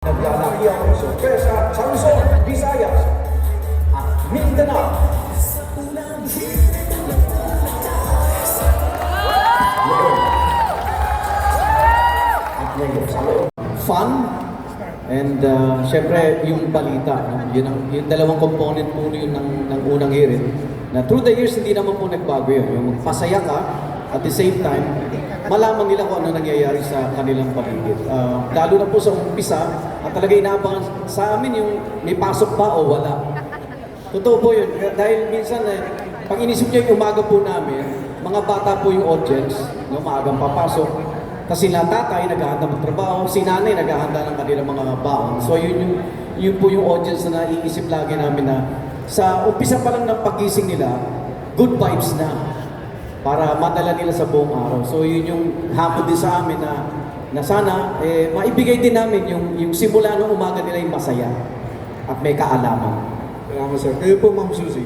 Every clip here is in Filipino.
Naglalaki ang sorpresa sa Luzon, Visayas at Mindanao. Fun and syempre yung balita, no? Yung dalawang component po yun ng unang hirit na through the years hindi naman po nagbago yun. Yung magpasaya ka at the same time malaman nila kung ano nangyayari sa kanilang paligid. Lalo na po sa umpisa, at talaga inaabangan sa amin yung may pasok ba o wala. Totoo po yun. Dahil minsan, pag inisip nyo yung umaga po namin, mga bata po yung audience, no, maagang papasok. Kasi sila tatay, naghahanda ng trabaho, si nanay, naghahanda ng kanilang mga baon. So yun po yung audience na naiisip lagi namin na sa umpisa pa lang ng pagising nila, good vibes na para madala nila sa buong araw. So yun yung hapon din sa amin na sana maibigay din namin yung simula ng umaga nila yung masaya at may kaalaman. Salamat sir. Kayo po Ma'am Suzy.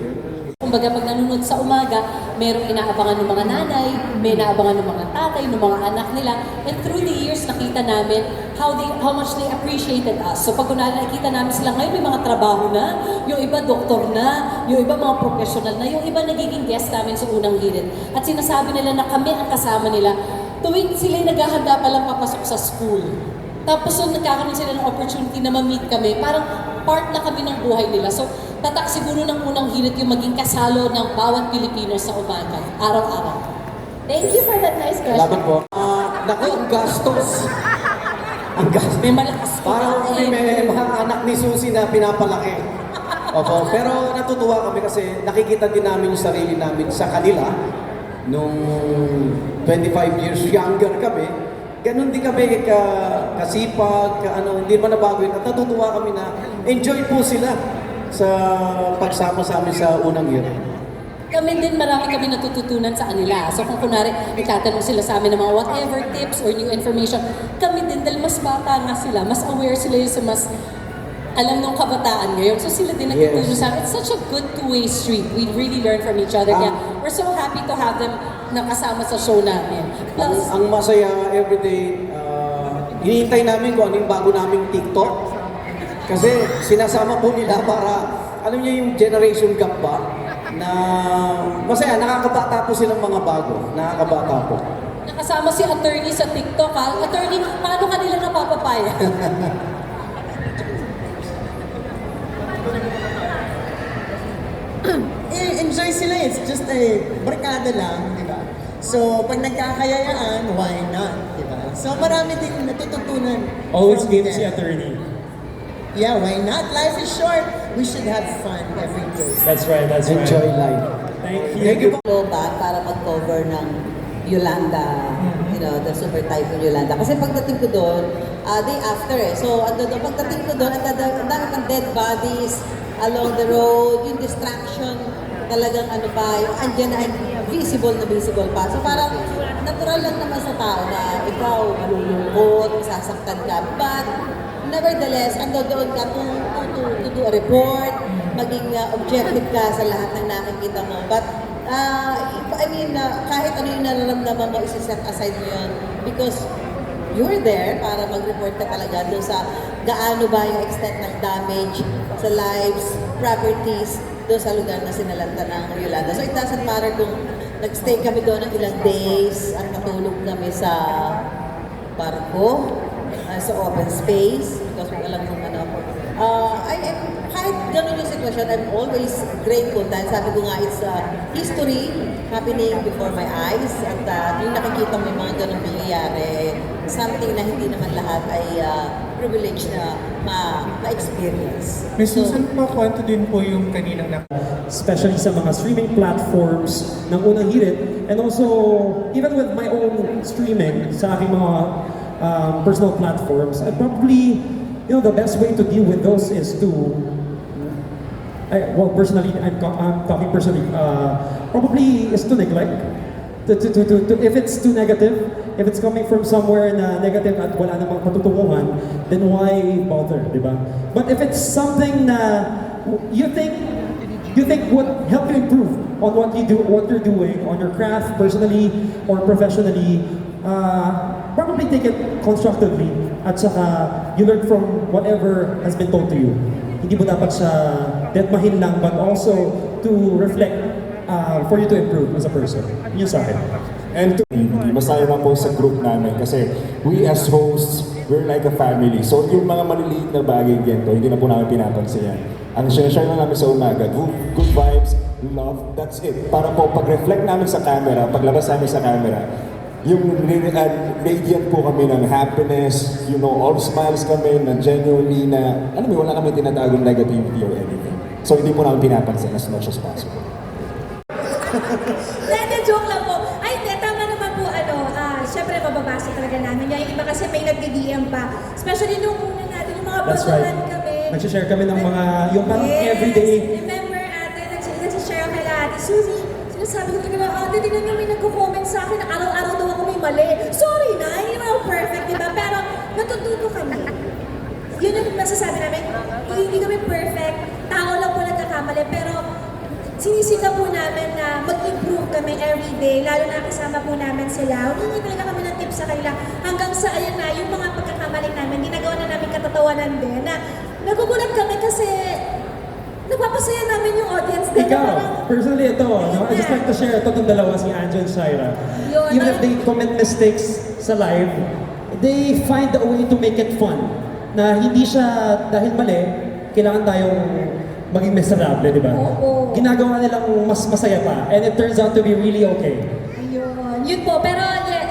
Kumbaga pag nanonood sa umaga, merong inaabangan ng mga nanay, may inaabangan ng mga tatay, ng mga anak nila. And through the years, nakita namin how much they appreciated us. So pag nakita namin sila ngayon, may mga trabaho na, yung iba doktor na, yung iba mga professional na, yung iba nagiging guest namin sa unang hirit. At sinasabi nila na kami ang kasama nila tuwing sila'y naghahanda pa lang papasok sa school. Tapos so, nagkakaroon sila ng opportunity na ma-meet kami, parang part na kami ng buhay nila. So, tatak siguro ng unang hirit yung maging kasalo ng bawat Pilipino sa umaga, araw-araw. Thank you for that nice question. Salamat po. Naku, ang gastos. Ang gastos. May malakas ko. Parang may mga anak ni Susie na pinapalaki. Opo, pero natutuwa kami kasi nakikita din namin yung sarili namin sa kanila nung 25 years younger kami. Ganon din kami kasipag, hindi man nabago yun. At natutuwa kami na enjoy po sila sa pagsama sa amin sa unang year. Kami din, marami kami natututunan sa kanila. So kung kunwari, itatanong sila sa amin ng mga whatever tips or new information, kami din, dahil mas bata nga sila, mas aware sila yung sa mas alam ng kabataan ngayon. So sila din nagtutulong sa amin. It's such a good two-way street. We really learn from each other. Kaya we're so happy to have them nakasama sa show namin. Plus, ang masaya everyday, hinihintay namin kung ano yung bago naming TikTok. Kasi sinasama po nila para, alam niyo yung generation gap ba? Na masaya, nakakabata po silang mga bago. Nakakabata po. nakasama si attorney sa TikTok ha. Attorney, paano kanila napapapaya? Enjoy sila, it's just barkada lang, di ba? So, pag nagkakayayaan, why not, di ba? So, marami din natututunan. Always from give them. si attorney. Yeah, why not? Life is short. We should have fun every day. That's right, that's right. Enjoy life. Thank you. Thank you po. Ba para mag-cover ng Yolanda, you know, the Super Typhoon Yolanda. Kasi pagdating ko doon, day after So, pagdating ko doon, ang dami ng dead bodies along the road, yung distraction, talagang yung andyan na visible pa. So, parang natural lang naman sa tao na ikaw malulungkot, sasaktan ka. But, nevertheless, doon ka to do a report, maging objective ka sa lahat ng nakikita mo. But, kahit ano yung nararamdaman mo, isi-set aside mo yun because you're there para mag-report ka talaga doon sa gaano ba yung extent ng damage sa lives, properties, doon sa lugar na sinalanta ng Yolanda. So it doesn't matter kung nag-stay kami doon ng ilang days at natulog kami sa barko, sa open space, because alam mo kahit ganun yung sitwasyon, I'm always grateful dahil sabi ko nga, it's history happening before my eyes at yung nakikita mo yung mga ganun nangyayari, something na hindi naman lahat ay privilege na ma-experience. May Susan pa, kwento din po yung kaninang especially sa mga streaming platforms ng unang hirit and also even with my own streaming sa aking mga personal platforms, I probably, the best way to deal with those is to personally, I'm talking personally, probably is to neglect. If it's too negative, if it's coming from somewhere na negative at wala namang patutunguhan, then why bother, di ba? But if it's something na you think would help you improve on what you're doing, on your craft, personally or professionally, probably take it constructively at saka you learn from whatever has been told to you. Hindi mo dapat siya deadmahin lang, but also to reflect for you to improve as a person. Yun sa akin. And to masaya na po sa group namin kasi we as hosts, we're like a family. So yung mga maliliit na bagay ganito, hindi na po namin pinapansin yan. Ang sinashare na namin sa umaga, good vibes, love, that's it. Para po pag-reflect namin sa camera, paglabas namin sa camera, yung radiant po kami ng happiness, you know, all smiles kami, na genuinely na, alam mo, wala kami tinatagong negativity or anything. So hindi po namin pinapansin as much as possible. Hindi, joke lang po. Ay, hindi, tama naman po, syempre mababasa talaga namin. Yung iba kasi may nagdi-DM pa. Especially nung una natin, yung mga That's right. batuhan kami. Nag-share kami ng mga, yung parang Yes. everyday. Remember, ate, nag-share ako kay Ate Suzy. Sinasabi ko talaga, ate, tingnan nyo may nagko-comment sa akin na araw-araw daw ako may mali. Sorry na, hindi naman ako perfect, diba? Pero natututo kami. Yun yung masasabi namin, hindi kami perfect, tao lang po nagkakamali, pero sinisika po namin na mag-improve kami everyday, lalo na kasama po namin sila. Humingi talaga kami ng tips sa kanila hanggang sa ayan na, yung mga pagkakamali namin, ginagawa na namin katatawanan din na nagugulat kami kasi napapasaya namin yung audience din. Ikaw, personally ito, no? I just like to share ito itong dalawa, si Anjo and Shaira. Yun, Even if they commit mistakes sa live, they find a way to make it fun. Na hindi siya dahil mali, kailangan tayong maging miserable, di ba? Oo. Ginagawa nilang mas masaya pa, and it turns out to be really okay. Ayun. Yun po, pero yeah,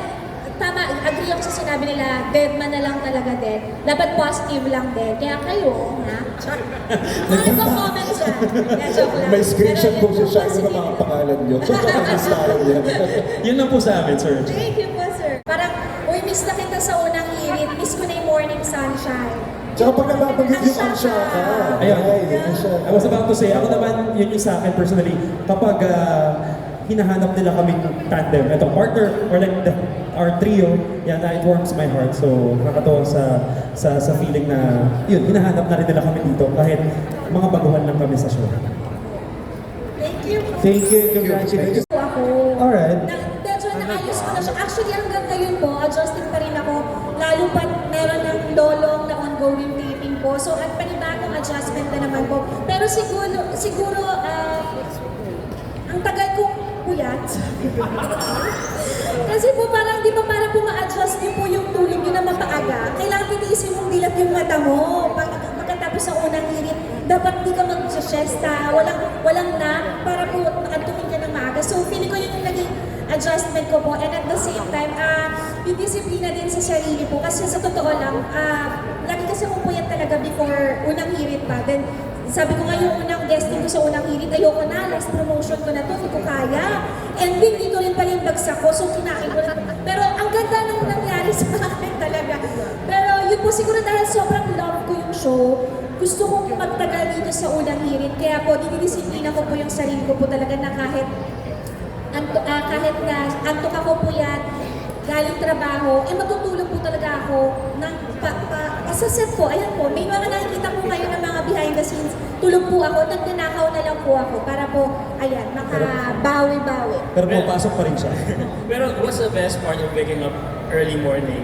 tama, agree ako sa sinabi nila, dead man na lang talaga din. Dapat positive lang din. Kaya kayo, ha? Kung nagko-comment dyan, joke lang. May screenshot Pero po yun siya ng positive. mga pangalan niyo. So, listahan niya. Yun lang po sa amin, sir. Thank you po, sir. Parang, uy, miss na kita sa unang hirit. Miss ko na yung morning sunshine. Tsaka pag nababanggit yung ansya ka, Ayun. yun siya. I was about to say, ako naman, yun yung sa akin personally, kapag hinahanap nila kaming tandem, ito, partner, or like our trio, yan, it warms my heart. So, nakakatawa sa feeling na, yun, hinahanap na rin nila kami dito, kahit mga baguhan lang kami sa show. Thank you po. Thank you, congratulations. Po ako. Alright. Medyo naayos ko na siya. Actually, hanggang ngayon po, adjusting pa rin ako. Lalo pa meron ng lolong na ongoing taping po. So, at panibagong adjustment na naman po. Pero siguro, ang tagal kong puyat. Kasi po parang, di ba parang po ma-adjust niyo po yung tulog niyo na mapaaga. Kailangan titiisin mong dilat yung mata mo. Pagkatapos sa unang hirit, dapat di ka mag-siesta, walang nap, para po makatulog ka ng maaga. So, feeling ko yun yung naging adjustment ko po. And at the same time, yung disiplina din sa sarili po. Kasi sa totoo lang, lagi kasi akong puyat talaga before unang hirit pa. Then, sabi ko nga yung unang guesting ko sa unang hirit, ayoko na, last promotion ko na to, hindi ko kaya. And then, dito rin pala yung bagsak ko, so kinain ko na. Pero ang ganda nang nangyari sa akin talaga. Pero yun po siguro dahil sobrang love ko yung show, gusto kong magtagal dito sa unang hirit. Kaya po, dinidisiplina ko po yung sarili ko po talaga na kahit na antok ako po yan, galing trabaho, matutulog po talaga ako ng sa set po, ayan po, may mga nakikita po kayo ng mga behind the scenes, tulog po ako, nagnanakaw na lang po ako para po, ayan, makabawi-bawi. Pero pumapasok pa rin siya. Pero what's the best part of waking up early morning?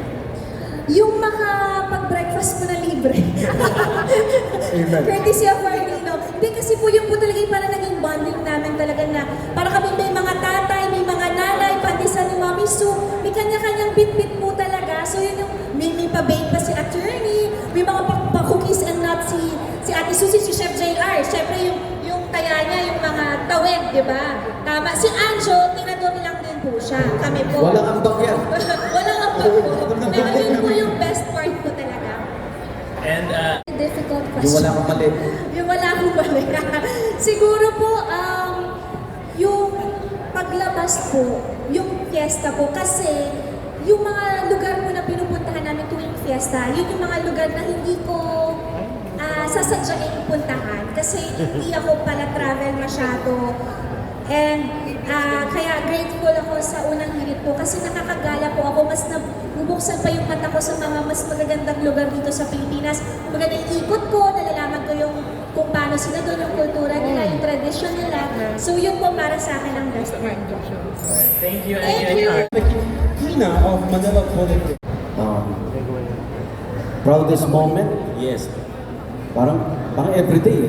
Yung makapag-breakfast po na libre. Amen. Courtesy of Arlino. Hindi kasi po yung po talaga yung parang naging bonding namin talaga na para kami may mga tatay, may mga nanay, pandesal ni Mami Sue, may kanya-kanyang bit-bit po talaga. So yun yung may pa-bake pa si attorney, may mga pa-cookies and nuts si Ate Susie, si Chef JR. Siyempre yung taya niya, yung mga tawid, di ba? Tama. Si Anjo, tinador lang din po siya. Kami po. Walang ambag yan. Walang ambag po. Pero yun po yung best part po talaga. And Difficult question. Yung wala kang mali. Yung wala akong mali. Siguro po, yung paglabas po, yung fiesta po, kasi yung mga lugar po na pinupuntahan namin tuwing fiesta, yun yung mga lugar na hindi ko sasadyain puntahan. Kasi hindi ako pala travel masyado. And kaya grateful ako sa unang hirit po kasi nakakagala po ako, mas nabubuksan pa yung mata ko sa mga mas magagandang lugar dito sa Pilipinas. Kumbaga ikot ko, nalalaman ko yung kung paano sila doon, yung kultura nila, yung tradisyon nila. So yun po para sa akin ang best part. thank you. Thank you. Kina of Manila Politics. Proudest moment? Yes. Parang everyday.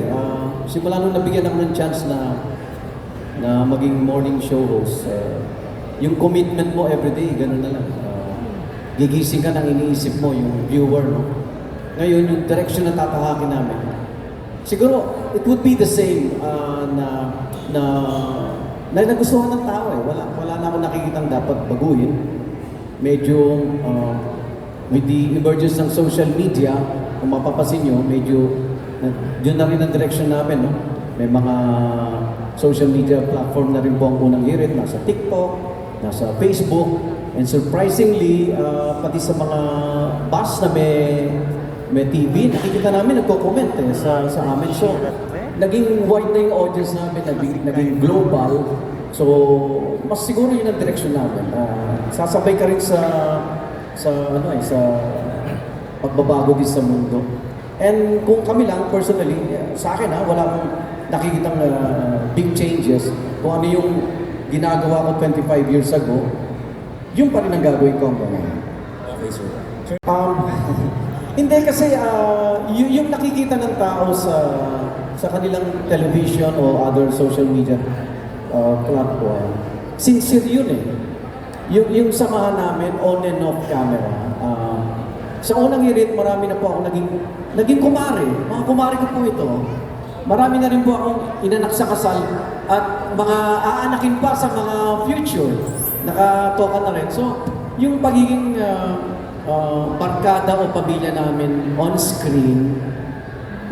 Simula nung nabigyan ako ng chance na maging morning show host, yung commitment mo everyday, ganun na lang. Gigising ka nang iniisip mo yung viewer, no? Ngayon, yung direction na tatahakin namin, siguro, it would be the same na nagustuhan ng tao eh. Wala na akong nakikitang dapat baguhin. Medyo, with the emergence ng social media, kung mapapasin nyo, medyo, yun na rin ang direction namin, no? May mga social media platform na rin po ang unang hirit. Nasa TikTok, nasa Facebook, and surprisingly, pati sa mga bus na may TV, nakikita namin nagko-comment sa amin. So, naging wide na yung audience namin, naging global. So, mas siguro yun ang direction namin. Sasabay ka rin sa pagbabago din sa mundo. And kung kami lang, personally, sa akin wala akong nakikitang big changes. Kung ano yung ginagawa ko 25 years ago, yun pa rin ang gagawin ko hanggang ngayon. Okay, sir. Hindi kasi yung nakikita ng tao sa kanilang television o other social media platform, sincere yun eh. Yung samahan namin on and off camera. Sa unang hirit, marami na po ako naging kumare. Mga kumare ko po ito. Marami na rin po akong inanak sa kasal at mga aanakin pa sa mga future. Nakatoka na rin. So, yung pagiging barkada o pamilya namin on screen,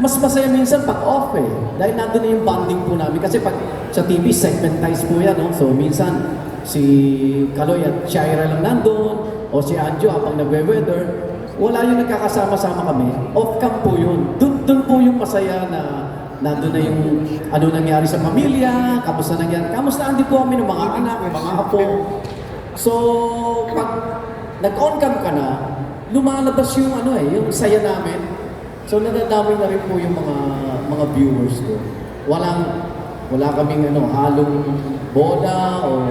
mas masaya minsan pag off eh. Dahil nandun na yung bonding po namin. Kasi pag sa TV, segmentized po yan. No? So, minsan, si Kaloy at Shaira lang nandun, o si Anjo habang nagwe-weather. Wala yung nagkakasama-sama kami. Off-cam po yun. Doon po yung masaya na nandun na yung ano nangyari sa pamilya, kamusta nangyari. Kamusta hindi po kami ng mga anak, mga apo. So, pag nag-on-cam ka na, lumalabas yung yung saya namin. So, nadadami na rin po yung mga viewers ko. Wala kaming halong bola o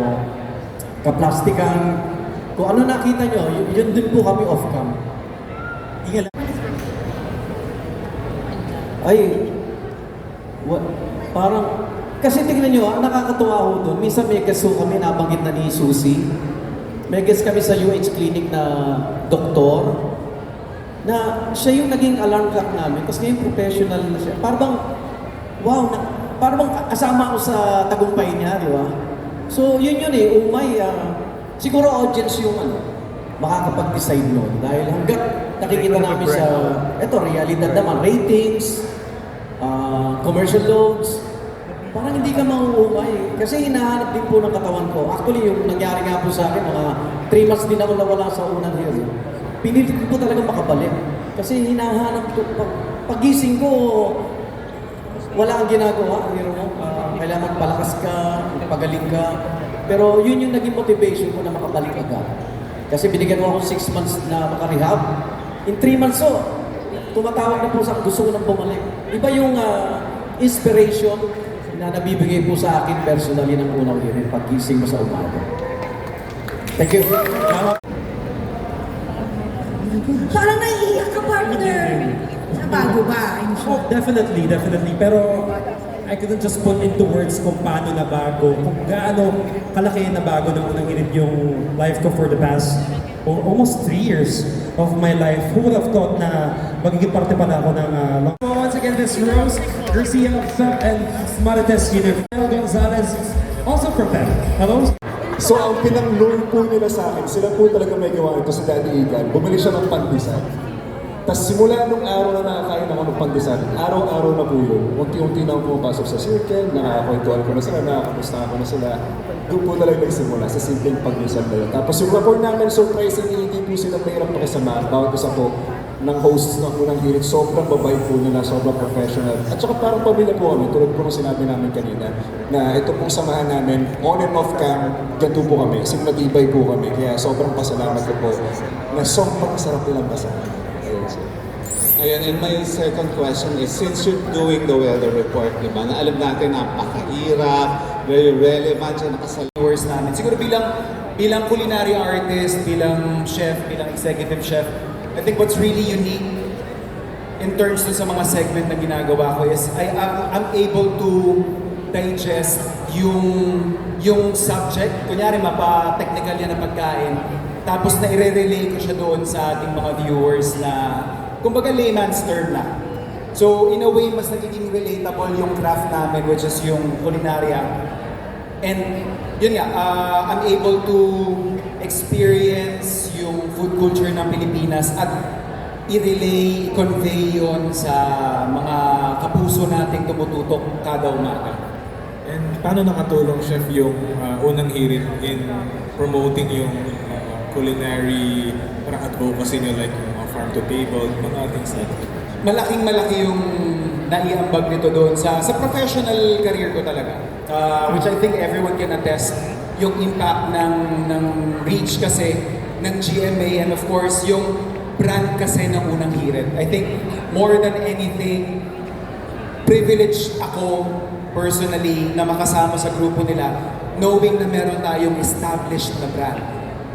kaplastikan. Kung ano nakita nyo, yun din po kami off-cam. Parang, kasi tingnan nyo, nakakatuwa ho doon. Minsan may guest ho kami, nabanggit na ni Susie. May guest kami sa UH Clinic na doktor, na siya yung naging alarm clock namin. Kasi ngayon professional na siya. Parang, wow, parang kasama ako sa tagumpay niya, di ba? So, yun eh, siguro audience yung makakapag-decide nun. Dahil hanggat nakikita namin sa, realidad naman, ratings, commercial loads, parang hindi ka mauumay. Kasi hinahanap din po ng katawan ko. Actually, yung nangyari nga po sa akin, mga 3 months din ako nawala sa unang hearing. Pinilit ko po talaga makabalik. Kasi hinahanap ko, pagising ko, wala kang ginagawa. Kailangan palakas ka, pagaling ka. Pero yun yung naging motivation ko na makabalik agad. Kasi binigyan mo ako 6 months na makarehab. In 3 months, tumatawag na po sa gusto ko nang bumalik. Iba yung inspiration na nabibigay po sa akin personally ng unang hearing paggising mo sa umaga. Thank you. Parang naiiyak ka, partner. Bago ba? Oh, definitely. Pero I couldn't just put into words kung paano nabago, kung gaano kalaki na bago ng unang hirit yung life ko for the past almost 3 years of my life. Who would have thought na magiging parte pa na ako ng Once again, this Rose Garcia and Marites Jr. Gonzalez, also from them. Hello? So ang pinang-lure po nila sa akin, sila po talaga may gawa ito si Daddy Igan. Bumili siya ng pandesal. Tapos simula nung araw na nakakain ako ng pandesal, araw-araw na po yun. Unti-unti na ako pumapasok sa circle, nakakakwentuhan ko na sila, nakakamusta ko na sila. Doon po talaga nagsimula sa simpleng pandesal na yun. Tapos yung rapport namin, surprisingly, hindi po sila mahirap pakisama. Bawat isa po ng hosts ng unang hirit, sobrang babay po nila, sobrang professional. At saka parang pamilya po kami, tulad po na sinabi namin kanina, na ito pong samahan namin, on and off cam, ganito po kami, signatibay po kami. Kaya sobrang pasalamat ko po na sobrang sarap nilang kasama. Ayan, and my second question is, since you're doing the weather report, di ba, na alam natin napakahirap, very relevant, siya followers namin. Siguro bilang culinary artist, bilang chef, bilang executive chef, I think what's really unique in terms dun sa mga segment na ginagawa ko is I'm able to digest yung subject. Kunyari, mapa-technical yan na pagkain. Tapos na i-relay ko siya doon sa ating mga viewers na, kumbaga layman's term na. So, in a way, mas nagiging relatable yung craft namin, which is yung culinaria. And yun nga, I'm able to experience yung food culture ng Pilipinas at i-relay, i-convey yun sa mga kapuso nating tumututok kada umaga. And paano nakatulong, Chef, yung unang hirit in promoting yung culinary parang advocacy niyo, like yung farm to table, mga things like that? Malaking-malaki yung naiambag nito doon sa professional career ko talaga. Which I think everyone can attest yung impact ng reach kasi ng GMA and of course yung brand kasi ng unang hirit. I think more than anything, privileged ako personally na makasama sa grupo nila knowing na meron tayong established na brand.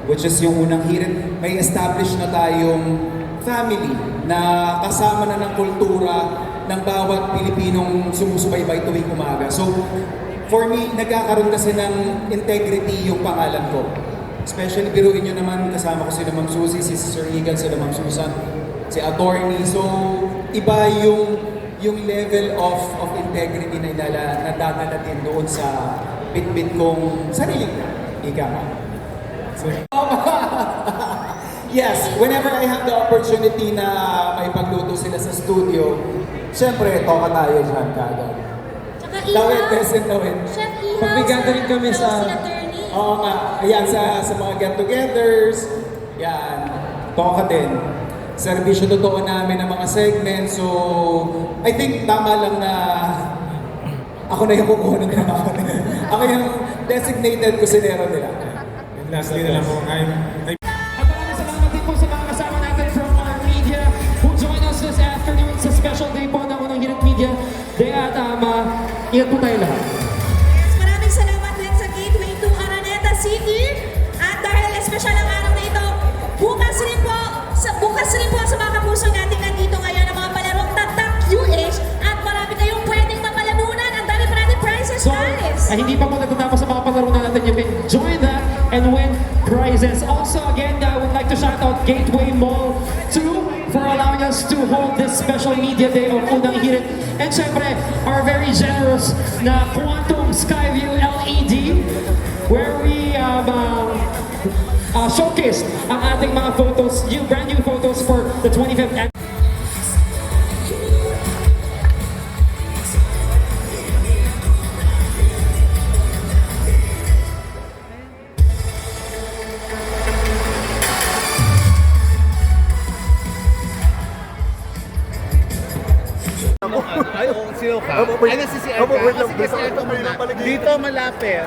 Which is yung unang hirit, may established na tayong family na kasama na ng kultura ng bawat Pilipinong sumusubaybay tuwing umaga. So, for me, nagkakaroon kasi ng integrity yung pangalan ko. Especially, biruin nyo naman, kasama ko si Ma'am Susie, si Sir Egan, si Ma'am Susan, si Attorney. So, iba yung level of integrity na nadadala din doon sa bit-bit kong sariling ika nga. Yes, whenever I have the opportunity na may pagluto sila sa studio, syempre, toka tayo dyan kagad. Tsaka Tawid, ihaw. present tawid. Chef Ihaw. Pag may gathering kami sa- attorney. Oo nga, ayan sa mga get-togethers, yan, toka din. Servisyo totoo namin ng mga segments, so I think tama lang na ako na yung kukuha ng trabaho nila. Ako yung designated kusinero nila. And lastly na lang po, At maraming salamat din po sa mga kasama natin from our media who joined us this afternoon sa special day po ng Unang Hirit Media Day at ingat po tayo lahat. Yes, maraming salamat din sa Gateway to Araneta City. At dahil espesyal ang araw na ito, bukas rin po sa mga kapuso natin nandito ngayon ang mga palarong tatak QH at marami kayong pwedeng mapalamunan. Ang dami pa natin prizes, So, guys. hindi pa po natatapos sa mga palaro na natin. You can join that and win prizes. Also, again, I would like to shout out Gateway Mall 2 for allowing us to hold this special media day of Unang Hirit. And syempre, our very generous na Quantum Skyview LED where we showcase ang ating mga photos, brand new photos for the 25th anniversary. Ay, oo, sino ka? Ay, nasisi ka? Sige, ito muna. Dito malapit.